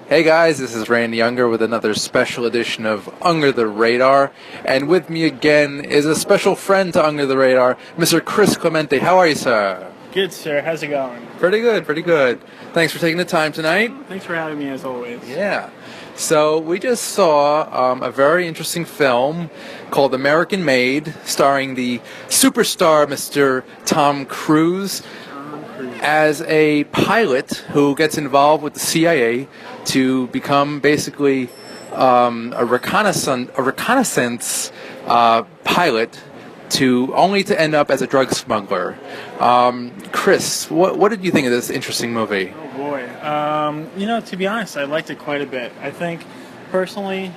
Hey guys, this is Randy Unger with another special edition of Under the Radar, and with me again is a special friend to Under the Radar, Mr. Chris Clemente. How are you, sir? Good, sir. How's it going? Pretty good, pretty good. Thanks for taking the time tonight. Thanks for having me, as always. Yeah. So we just saw a very interesting film called American Made, starring the superstar Mr. Tom Cruise as a pilot who gets involved with the CIA to become basically a reconnaissance pilot to end up as a drug smuggler. Chris, what did you think of this interesting movie? Oh boy, to be honest, I liked it quite a bit. I think personally,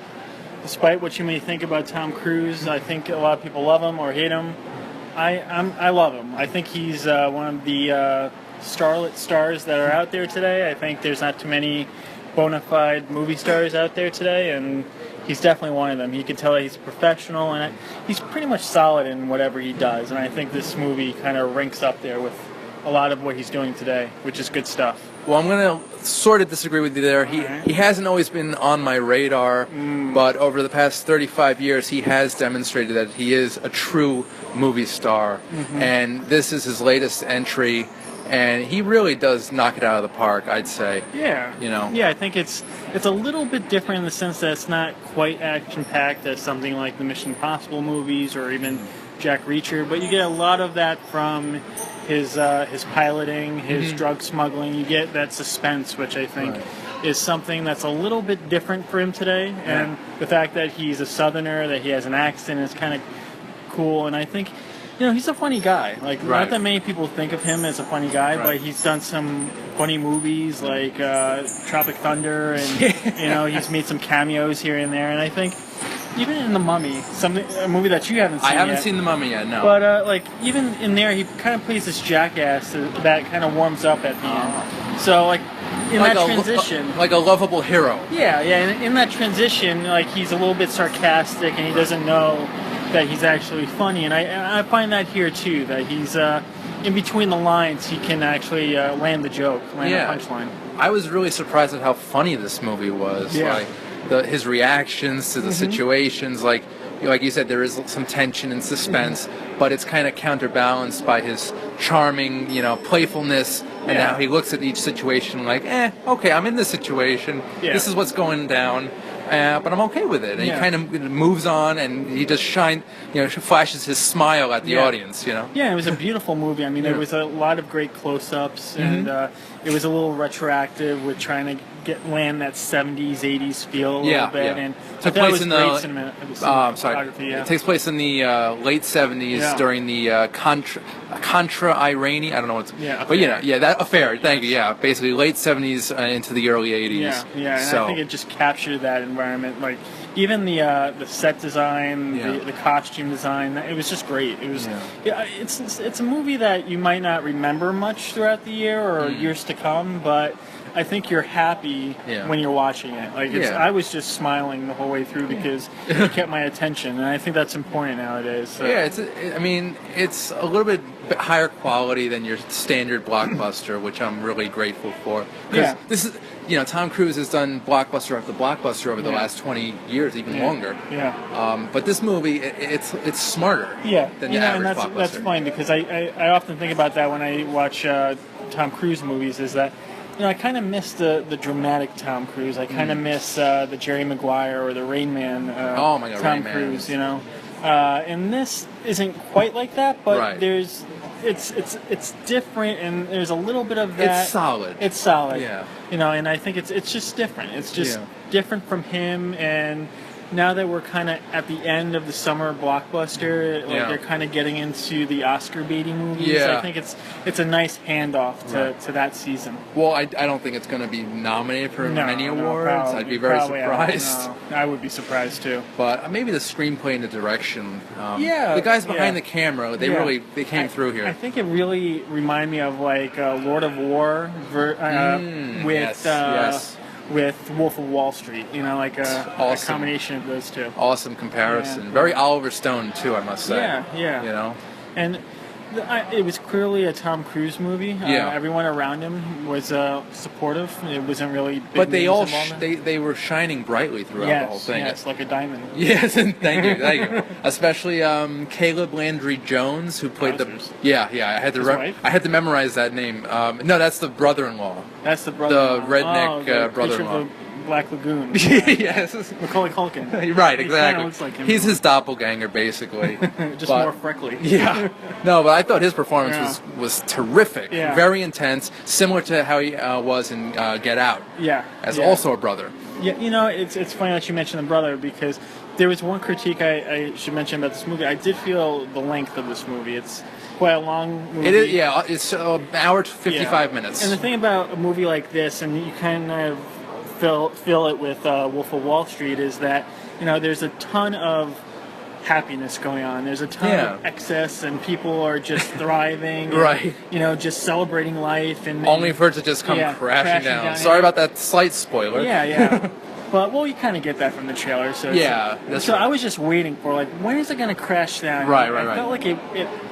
despite what you may think about Tom Cruise, I think a lot of people love him or hate him. I love him. I think he's one of the starlet stars that are out there today. I think there's not too many bona fide movie stars out there today, and he's definitely one of them. You can tell that he's a professional, and he's pretty much solid in whatever he does, and I think this movie kind of ranks up there with a lot of what he's doing today, which is good stuff. Well, I'm going to sort of disagree with you there. He hasn't always been on my radar, but over the past 35 years, he has demonstrated that he is a true movie star, and this is his latest entry. And he really does knock it out of the park, I'd say. Yeah. Yeah, I think it's a little bit different in the sense that it's not quite action-packed as something like the Mission Impossible movies or even Jack Reacher, but you get a lot of that from his piloting, his drug smuggling. You get that suspense, which I think is something that's a little bit different for him today. Yeah. And the fact that he's a Southerner, that he has an accent is kind of cool. And I think, he's a funny guy. Not that many people think of him as a funny guy, but he's done some funny movies like Tropic Thunder, and he's made some cameos here and there. And I think even in The Mummy, a movie that you haven't seen yet. I haven't seen The Mummy yet, no. But even in there, he kind of plays this jackass that kind of warms up at the end. So in that transition, like a lovable hero. Yeah. And in that transition, he's a little bit sarcastic, and he doesn't know that he's actually funny, and I find that here too, that he's in between the lines, he can actually land the joke, land the punchline. I was really surprised at how funny this movie was. Yeah. His reactions to the situations, like you said, there is some tension and suspense, but it's kind of counterbalanced by his charming, playfulness, and how he looks at each situation like, okay, I'm in this situation, this is what's going down. But I'm okay with it. And he kind of moves on, and he just flashes his smile at the audience, Yeah, it was a beautiful movie. I mean, there was a lot of great close-ups, and it was a little retroactive with trying to land that 70s, 80s feel a little bit. And took place in the it takes place in the late 70s during the Contra Irani. I don't know what's that affair. Thank you. Yeah, basically late 70s into the early 80s. Yeah. And I think it just captured that environment. Like even the set design, the costume design. It was just great. It was it's a movie that you might not remember much throughout the year or years to come, but I think you're happy when you're watching it. I was just smiling the whole way through because it kept my attention, and I think that's important nowadays. So. Yeah, it's a little bit higher quality than your standard blockbuster, which I'm really grateful for. Because this is, Tom Cruise has done blockbuster after blockbuster over the last 20 years, even longer. Yeah. But this movie, it's smarter. Than the average blockbuster. That's fine because I often think about that when I watch Tom Cruise movies. Is that I kind of miss the dramatic Tom Cruise. I kind of miss the Jerry Maguire or the Rain Man Tom Rain Cruise. And this isn't quite like that, but it's different, and there's a little bit of that. It's solid. Yeah. And I think it's just different. It's just different from him, and now that we're kind of at the end of the summer blockbuster, like Yeah. they're kind of getting into the Oscar baiting movies. Yeah. I think it's a nice handoff to that season. Well, I don't think it's going to be nominated for many awards. Probably, I'd be very probably surprised. No, I would be surprised too. But maybe the screenplay and the direction. Yeah, The guys behind yeah. the camera, they Yeah. really came through here. I think it really reminded me of like Lord of War with yes. with Wolf of Wall Street. You know, like a Awesome. combination of those two. Awesome comparison. Yeah. Very Oliver Stone too, I must say. Yeah. You know. And it was clearly a Tom Cruise movie. Yeah. Everyone around him was supportive. It wasn't really big But they names all involved in it. they were shining brightly throughout the whole thing. Yes, like a diamond. Yes, and thank you. Especially Caleb Landry Jones, who played Wowzers. Yeah. His wife? I had to memorize that name. No, that's the brother-in-law. That's the brother. The redneck the brother-in-law. Creature of the Black Lagoon. Yes. Macaulay Culkin. Right, He exactly. kinda looks like him. He's his doppelganger, basically. Just But- more freckly. Yeah. No, but I thought his performance Yeah. was terrific. Yeah. Very intense, similar to how he was in Get Out, Yeah. as yeah. also a brother. Yeah, you know, it's funny that you mentioned the brother because there was one critique I should mention about this movie. I did feel the length of this movie. It's quite a long movie. It is, yeah. It's an hour to 55 Yeah. minutes. And the thing about a movie like this, and you kind of feel it with Wolf of Wall Street, is that there's a ton of happiness going on. There's a ton Yeah. of excess, and people are just thriving. Right. And, just celebrating life, and Only for it to just come Yeah, crashing down. down, Sorry yeah. about that slight spoiler. Yeah. But you kind of get that from the trailer. So That's so right. I was just waiting for when is it going to crash down? Right. I felt like it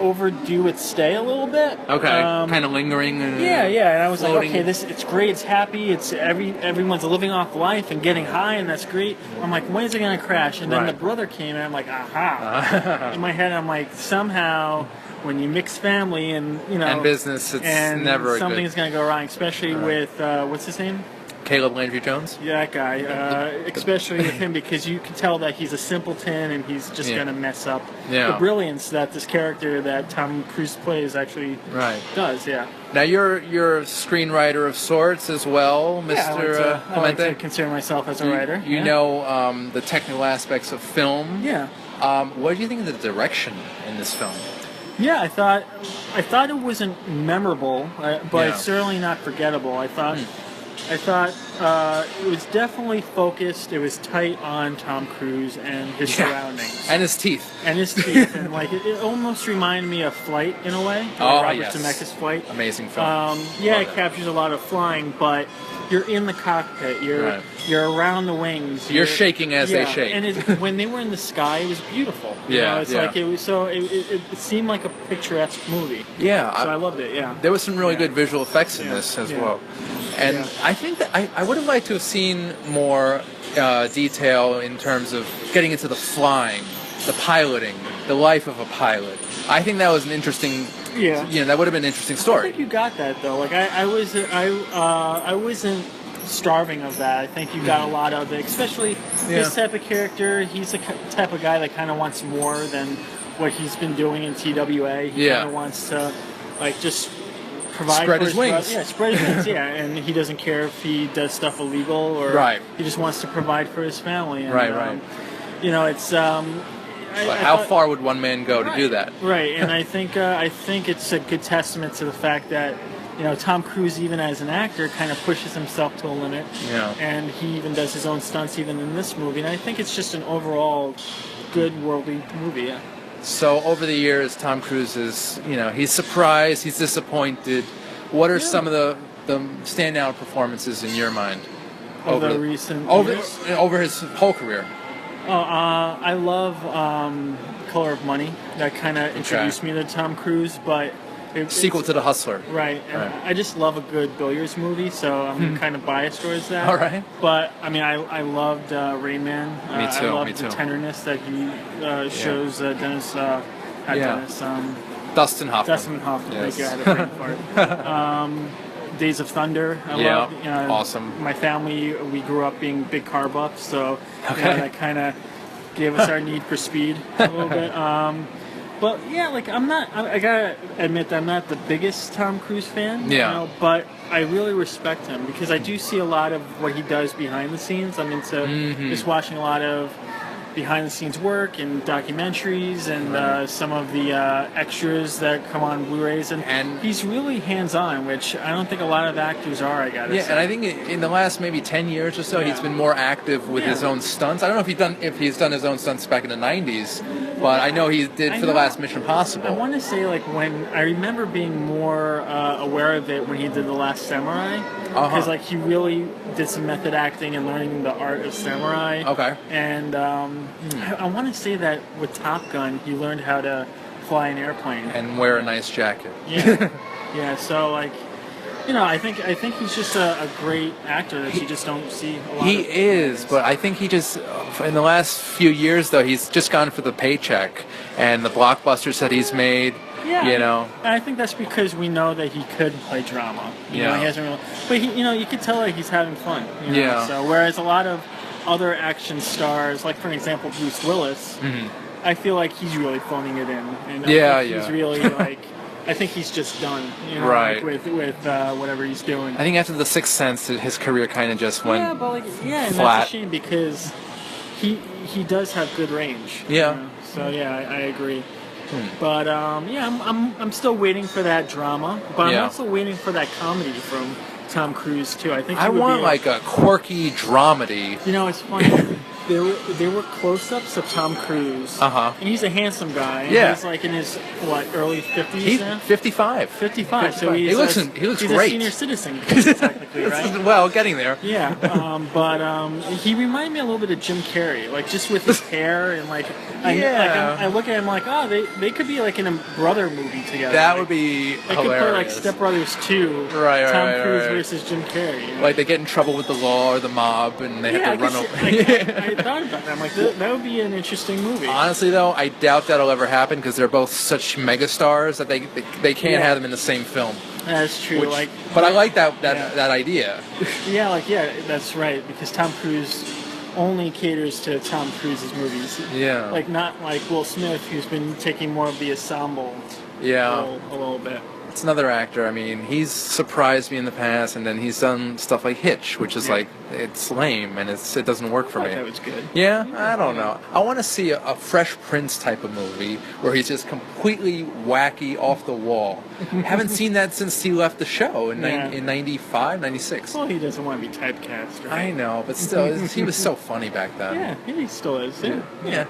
overdue its stay a little bit. Okay. Kind of lingering. Yeah, and I was floating. like, okay, it's great, it's happy, it's everyone's living off life and getting high, and that's great. I'm like, when is it gonna crash? And then Right. the brother came, and I'm like, aha. In my head, I'm like, somehow when you mix family and And business, it's and never something's good. gonna go wrong, especially with what's his name? Caleb Landry Jones. Yeah, that guy. Especially with him, because you can tell that he's a simpleton and he's just Yeah. gonna mess up Yeah. the brilliance that this character that Tom Cruise plays actually Right. does. Yeah. Now you're a screenwriter of sorts as well, Mr. Yeah, I like to Clemente. consider myself as a writer. You yeah. know the technical aspects of film. Yeah. What do you think of the direction in this film? Yeah, I thought it wasn't memorable, but Yeah. it's certainly not forgettable. I thought it was definitely focused. It was tight on Tom Cruise and his surroundings And his teeth. and his teeth, and it almost reminded me of Flight in a way. Oh, Robert yes. Zemeckis' Flight. Amazing film. Yeah, Love it it. captures a lot of flying, but you're in the cockpit. Right. You're around the wings. You're shaking as they shake. And when they were in the sky, it was beautiful. It's yeah. like it was so. It seemed like a picturesque movie. Yeah, So I loved it. Yeah. there was some really Yeah. good visual effects in Yeah, this as yeah. well. And Yeah. I think that I would have liked to have seen more detail in terms of getting into the flying, the piloting, the life of a pilot. I think that was an interesting. Yeah. That would have been an interesting I story. think you got that though. Like I wasn't starving of that. I think you got a lot of it, especially his type of character. He's the type of guy that kind of wants more than what he's been doing in TWA. He Yeah. kind of wants to just provide Spread for his wings. Yeah, spread his wings. Yeah, and he doesn't care if he does stuff illegal or Right. he just wants to provide for his family. And, Right. It's. But how far would one man go to do that? Right, and I think it's a good testament to the fact that Tom Cruise, even as an actor, kind of pushes himself to a limit. Yeah. And he even does his own stunts even in this movie. And I think it's just an overall good worldly movie. Yeah. So over the years, Tom Cruise is, he's surprised, he's disappointed. What are some of the standout performances in your mind? Over the recent years? over his whole career. I love Color of Money. That kind of introduced me to Tom Cruise, but Sequel to The Hustler. Right. And Right. I just love a good billiards movie, so I'm kind of biased towards that. All right. But I mean, I loved Rain Man. Me too, I loved me the too. tenderness that he shows Dennis. Not Yeah. Dennis. Dustin Hoffman. Dustin Hoffman. Yes. Thank you. I had a brain fart. Days of Thunder. I Yeah, loved. awesome. My family, we grew up being big car buffs, so that kind of gave us our need for speed a little bit. But yeah, I gotta admit that I'm not the biggest Tom Cruise fan. Yeah. But I really respect him because I do see a lot of what he does behind the scenes. I'm into just watching a lot of behind-the-scenes work and documentaries and some of the extras that come on Blu-rays, and he's really hands-on, which I don't think a lot of actors are. I gotta say. And I think in the last maybe 10 years or so, he's been more active with his own stunts. I don't know if he's done his own stunts back in the '90s, but I know he did for the last Mission Impossible. I want to say like when I remember being more aware of it when he did The Last Samurai, because like he really did some method acting and learning the art of samurai. Okay. And I want to say that with Top Gun, he learned how to fly an airplane and wear a nice jacket. Yeah. Yeah. So like, you know, I think he's just a great actor that you just don't see a lot. He is, but I think he just in the last few years though he's just gone for the paycheck and the blockbusters that he's made. Yeah, you know. And I think that's because we know that he could play drama. You know, he hasn't really, but he, you know, you could tell that he's having fun. You know? Yeah. So whereas a lot of other action stars, like for example Bruce Willis, I feel like he's really phoning it in. And I think he's really like. I think he's just done, you know, like with whatever he's doing. I think after The Sixth Sense, his career kind of just went and flat. that's a shame because he does have good range. Yeah. You know? So I agree. But I'm still waiting for that drama, but I'm also waiting for that comedy from Tom Cruise too. I think I want like a quirky dramedy. You know, it's funny. There were close-ups of Tom Cruise. And he's a handsome guy. And he's like in his early 50s he's now? 55. 55. So he looks he's a great. Senior citizen technically, right? Well, getting there. Yeah. But he reminded me a little bit of Jim Carrey, like just with his hair and like I look at him like, oh, they could be like in a brother movie together. That would be hilarious. They could play like Step Brothers 2. Tom Cruise versus Jim Carrey. You know? Like they get in trouble with the law or the mob and they have to run over. I thought about that. I'm like, that would be an interesting movie. Honestly, though, I doubt that'll ever happen because they're both such megastars that they can't have them in the same film. That's true. But I like that idea. That's right. Because Tom Cruise only caters to Tom Cruise's movies. Yeah. Like not like Will Smith, who's been taking more of the ensemble. A little bit. It's another actor. I mean, he's surprised me in the past, and then he's done stuff like Hitch, which is like it's lame and it doesn't work for me. That was good. Yeah, I don't know. I want to see a Fresh Prince type of movie where he's just completely wacky, off the wall. Haven't seen that since he left the show in 95, 96. Well, he doesn't want to be typecast. Right? I know, but still, he was so funny back then. Yeah, he still is. Yeah.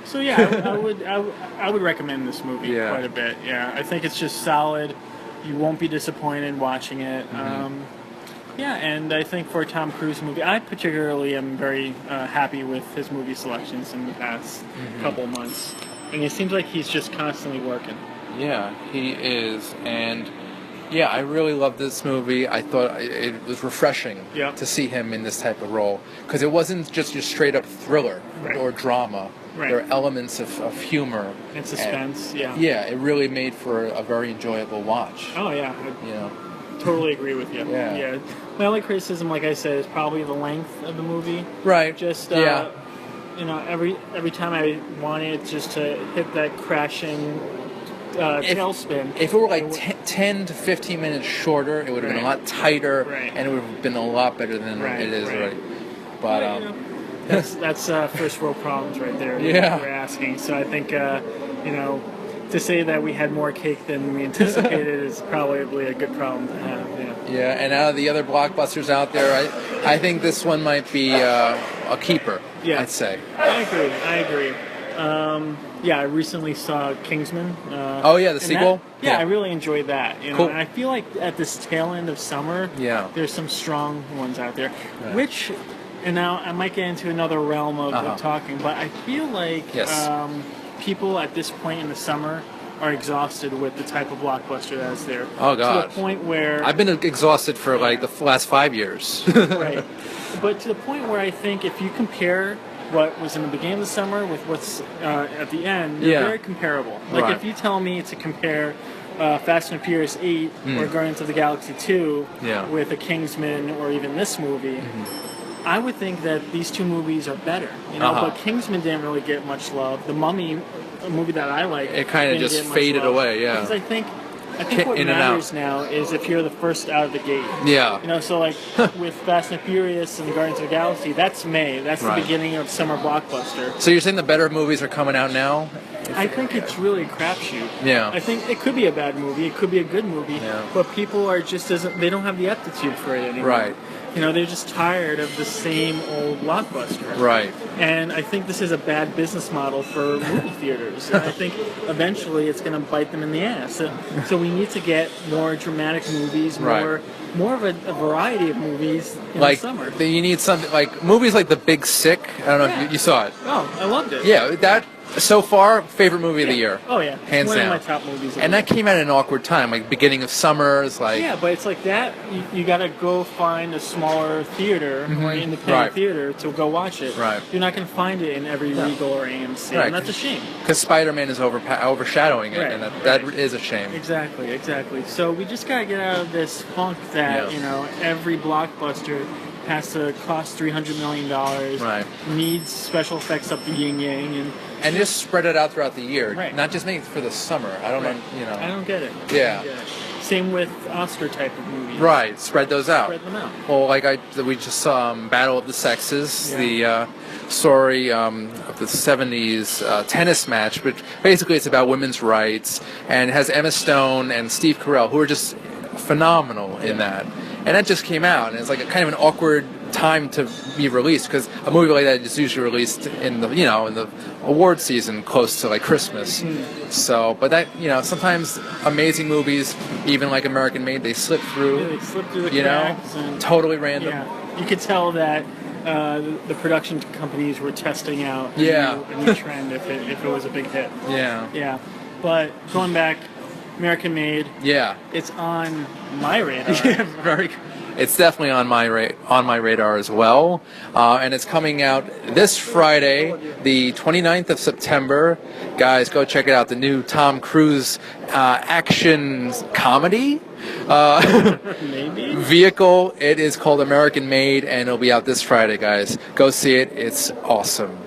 So I would recommend this movie quite a bit. Yeah, I think it's just solid. You won't be disappointed watching it. And I think for a Tom Cruise movie, I particularly am very happy with his movie selections in the past couple months. And it seems like he's just constantly working. Yeah, he is. And I really loved this movie. I thought it was refreshing to see him in this type of role. Because it wasn't just your straight-up thriller or drama. There are elements of humor. And suspense, Yeah, it really made for a very enjoyable watch. Oh, yeah. Totally agree with you. Yeah. My only criticism, like I said, is probably the length of the movie. Right. Just, you know, every time I wanted just to hit that crashing tailspin. If it were like 10 to 15 minutes shorter, it would have been a lot tighter, and it would have been a lot better than it is right. But that's first world problems right there. Yeah, we're asking. So I think to say that we had more cake than we anticipated is probably a good problem to have. Yeah, and out of the other blockbusters out there, I think this one might be a keeper. I'd say. I agree. I recently saw Kingsman. The sequel? I really enjoyed that. You know? Cool. And I feel like at this tail end of summer, there's some strong ones out there. Which, and now I might get into another realm of talking, but I feel like people at this point in the summer are exhausted with the type of blockbuster that's there. Oh, God. To the point where... I've been exhausted for like the last 5 years. Right. But to the point where I think if you compare what was in the beginning of the summer with what's at the end, they're very comparable. Like if you tell me to compare Fast and Furious 8 or Guardians of the Galaxy 2 with a Kingsman or even this movie, I would think that these two movies are better. You know, but Kingsman didn't really get much love. The Mummy, a movie that I like, it kind of just faded away. Yeah, because I think I think what in and out. matters now is if you're the first out of the gate. Yeah. You know, so like with Fast and Furious and Guardians of the Galaxy, that's May. That's Right. the beginning of summer blockbuster. So you're saying the better movies are coming out now? I think it's really a crapshoot. Yeah. I think it could be a bad movie, it could be a good movie, Yeah. but people are just they don't have the aptitude for it anymore. Right. You know, they're just tired of the same old blockbuster. Right. And I think this is a bad business model for movie theaters. And I think eventually it's going to bite them in the ass. So we need to get more dramatic movies, Right. more of a variety of movies in Like the summer. you need something like movies like The Big Sick. I don't know if Yeah. you saw it. Oh, I loved it. Yeah, that so far favorite movie of the year. Oh yeah, Hands one down. of my top movies. And that came at an awkward time, like beginning of summers, like yeah, but it's like that. You got to go find a smaller theater or independent Right. theater to go watch it. Right. You're not going to find it in every Regal or AMC, Right. and that's a shame. because Spider-Man is overshadowing it, Right. and that is a shame. Exactly. So we just gotta get out of this funk that Yeah. every blockbuster has to cost $300 million. Right. Needs special effects up the yin yang, And just spread it out throughout the year, Right. not just make it for the summer. I don't know, I don't get it. Yeah. Same with Oscar type of movies. Right, spread those out. Spread them out. Well, like we just saw Battle of the Sexes, Yeah. the story of the 70s tennis match, but basically it's about women's rights, and it has Emma Stone and Steve Carell, who are just phenomenal in that. And that just came out, and it's like a kind of an awkward time to be released, because a movie like that is usually released in the in the award season close to like Christmas. So, but that sometimes amazing movies, even like American Made, they slip through. Yeah, they slip through the cracks. And, Totally random. yeah, you could tell that the production companies were testing out Yeah. a new trend if it was a big hit. Yeah. Yeah, but going back, American Made, Yeah. it's on my radar. Very. It's definitely on my radar as well, and it's coming out this Friday, the 29th of September. Guys, go check it out. The new Tom Cruise action comedy Maybe. vehicle. It is called American Made, and it'll be out this Friday, guys. Go see it. It's awesome.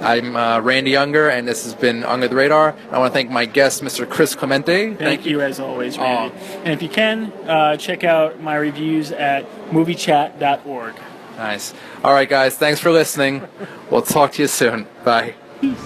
I'm Randy Unger, and this has been Under the Radar. I want to thank my guest, Mr. Chris Clemente. Thank you as always, Randy. And if you can, check out my reviews at moviechat.org. Nice. All right, guys. Thanks for listening. We'll talk to you soon. Bye. Peace.